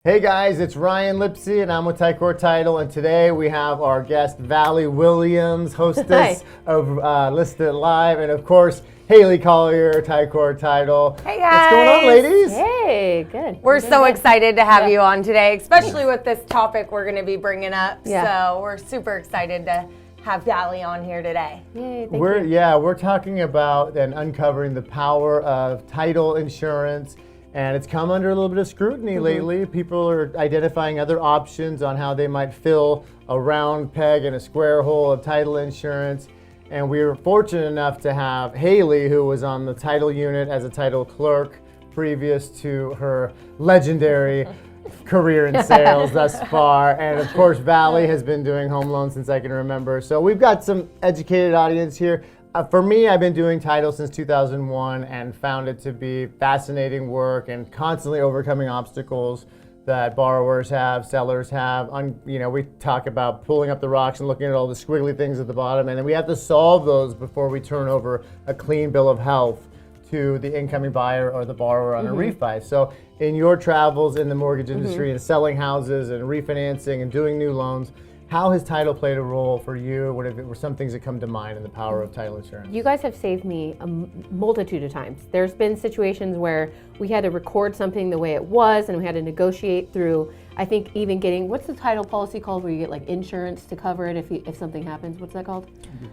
Hey guys, it's Ryan Lipsey and I'm with Tycor Title, and today we have our guest Valli Williams, hostess of Listed Live, and of course Haley Collier, Tycor Title. Hey guys. What's going on, ladies? Hey, good. We're so excited to have you on today, especially with this topic we're going to be bringing up. So we're super excited to have Valli on here today. Yay, thank you. We're talking about and uncovering the power of title insurance. And it's come under a little bit of scrutiny lately. People are identifying other options on how they might fill a round peg in a square hole of title insurance. And we were fortunate enough to have Haley, who was on the title unit as a title clerk previous to her legendary career in sales thus far. And of course, Valli has been doing home loans since I can remember. So we've got some educated audience here. For me, I've been doing title since 2001 and found it to be fascinating work and constantly overcoming obstacles that borrowers have, sellers have. We talk about pulling up the rocks and looking at all the squiggly things at the bottom, and then we have to solve those before we turn over a clean bill of health to the incoming buyer or the borrower on a refi. So in your travels in the mortgage industry and selling houses and refinancing and doing new loans, how has title played a role for you? What were some things that come to mind in the power of title insurance? You guys have saved me a multitude of times. There's been situations where we had to record something the way it was and we had to negotiate through, I think even getting, what's the title policy called where you get like insurance to cover it if something happens? What's that called?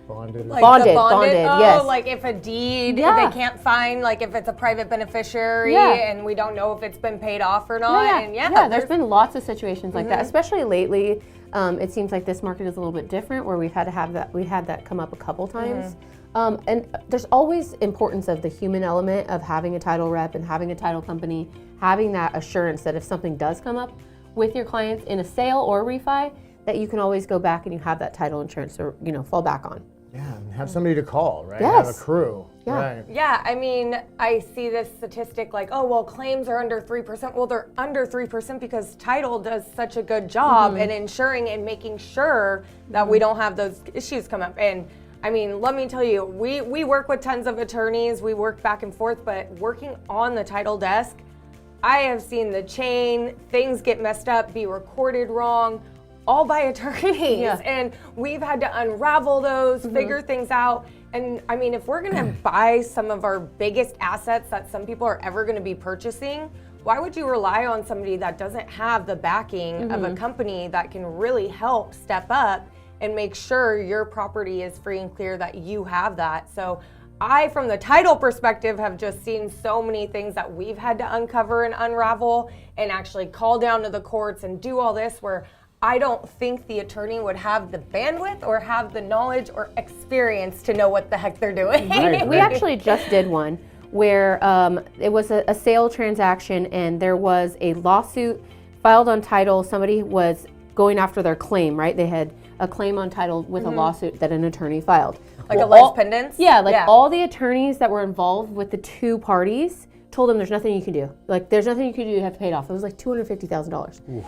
Bonded. Like bonded, yes. Oh, like if a deed, they can't find, like if it's a private beneficiary and we don't know if it's been paid off or not. There's been lots of situations like that, especially lately. It seems like this market is a little bit different where we had that come up a couple times. And there's always importance of the human element of having a title rep and having a title company, having that assurance that if something does come up with your clients in a sale or a refi, that you can always go back and you have that title insurance to fall back on. Yeah, and have somebody to call, right? Yes. Have a crew. Yeah. Right. Yeah, I mean, I see this statistic like, oh, well, claims are under 3%. Well, they're under 3% because title does such a good job in ensuring and making sure that we don't have those issues come up. And I mean, let me tell you, we work with tons of attorneys. We work back and forth, but working on the title desk, I have seen the chain, things get messed up, be recorded wrong, all by attorneys. Yeah. And we've had to unravel those, figure things out. And I mean, if we're gonna buy some of our biggest assets that some people are ever gonna be purchasing, why would you rely on somebody that doesn't have the backing of a company that can really help step up and make sure your property is free and clear, that you have that? So I, from the title perspective, have just seen so many things that we've had to uncover and unravel and actually call down to the courts and do all this, where I don't think the attorney would have the bandwidth or have the knowledge or experience to know what the heck they're doing. Right. We actually just did one where it was a sale transaction and there was a lawsuit filed on title. Somebody was going after their claim, right? They had a claim on title with a lawsuit that an attorney filed. Like a res pendens? Yeah, all the attorneys that were involved with the two parties told them there's nothing you can do. Like, there's nothing you can do, you have to pay it off. It was like $250,000.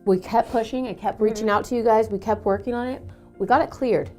We kept pushing, I kept reaching out to you guys, we kept working on it. We got it cleared.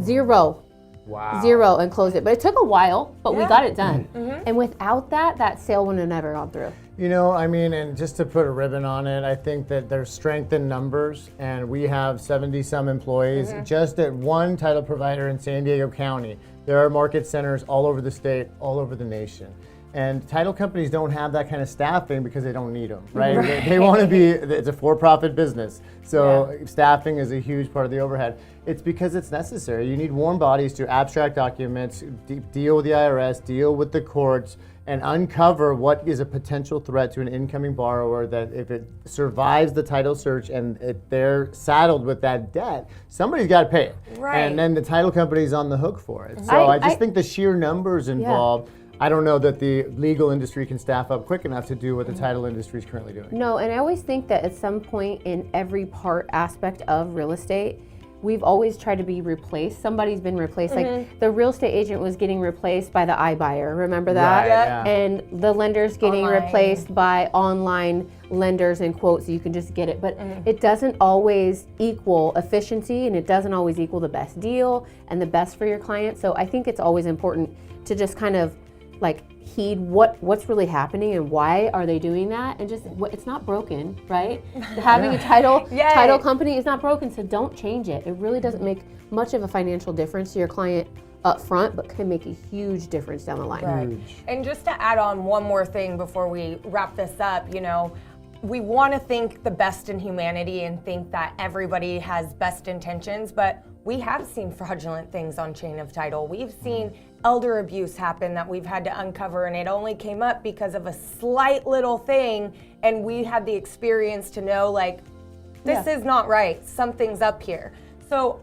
Zero, and closed it. But it took a while, but we got it done. And without that sale would have never gone through. And just to put a ribbon on it, I think that there's strength in numbers, and we have 70 some employees just at one title provider in San Diego County. There are market centers all over the state, all over the nation. And title companies don't have that kind of staffing because they don't need them, right? They want to be, it's a for-profit business. So staffing is a huge part of the overhead. It's because it's necessary. You need warm bodies to abstract documents, deal with the IRS, deal with the courts, and uncover what is a potential threat to an incoming borrower that if it survives the title search and they're saddled with that debt, somebody's got to pay it. Right. And then the title company's on the hook for it. So I just think the sheer numbers involved, I don't know that the legal industry can staff up quick enough to do what the title industry is currently doing. No, and I always think that at some point in every aspect of real estate, we've always tried to be replaced. Somebody's been replaced. Like the real estate agent was getting replaced by the iBuyer. Remember that? Right, yeah. And the lender's getting replaced by online lenders and quotes, so you can just get it. But it doesn't always equal efficiency, and it doesn't always equal the best deal and the best for your client. So I think it's always important to just kind of like heed what's really happening and why are they doing that, and just it's not broken, right? Having a title company is not broken, so don't change it. It really doesn't make much of a financial difference to your client up front, but can make a huge difference down the line. Right. And just to add on one more thing before we wrap this up, we want to think the best in humanity and think that everybody has best intentions, but we have seen fraudulent things on chain of title. We've seen elder abuse happen that we've had to uncover, and it only came up because of a slight little thing, and we had the experience to know, like, this is not right, something's up here. So,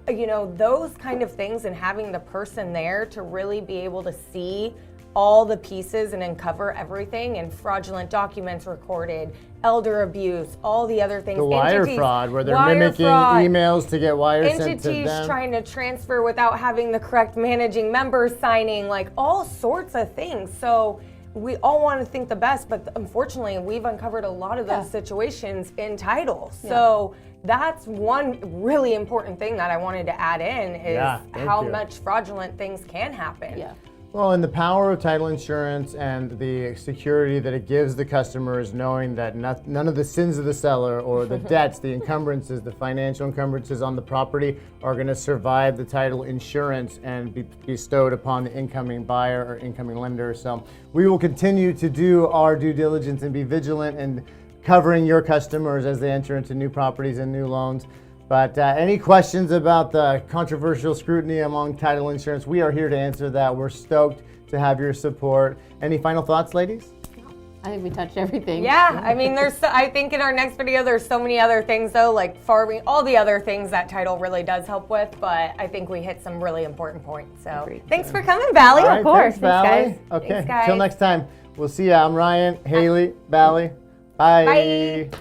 those kind of things, and having the person there to really be able to see all the pieces and uncover everything, and fraudulent documents recorded, elder abuse, all the other things. The wire fraud, where they're mimicking emails to get wires sent to them. Entities trying to transfer without having the correct managing members signing, like all sorts of things. So we all want to think the best, but unfortunately, we've uncovered a lot of those situations in title. So that's one really important thing that I wanted to add in is how much fraudulent things can happen. Yeah. Well, and the power of title insurance and the security that it gives the customers, knowing that none of the sins of the seller or the debts, the encumbrances, the financial encumbrances on the property are going to survive the title insurance and be bestowed upon the incoming buyer or incoming lender. So we will continue to do our due diligence and be vigilant in covering your customers as they enter into new properties and new loans. But any questions about the controversial scrutiny among title insurance, we are here to answer that. We're stoked to have your support. Any final thoughts, ladies? I think we touched everything. Yeah, I mean, I think in our next video, there's so many other things though, like farming, all the other things that title really does help with, but I think we hit some really important points. So thanks for coming, Valli. All right, of course. Thanks, Valli. Guys. Okay, thanks, guys. Till next time. We'll see ya. I'm Ryan, Haley, Valli. Bye. Bye.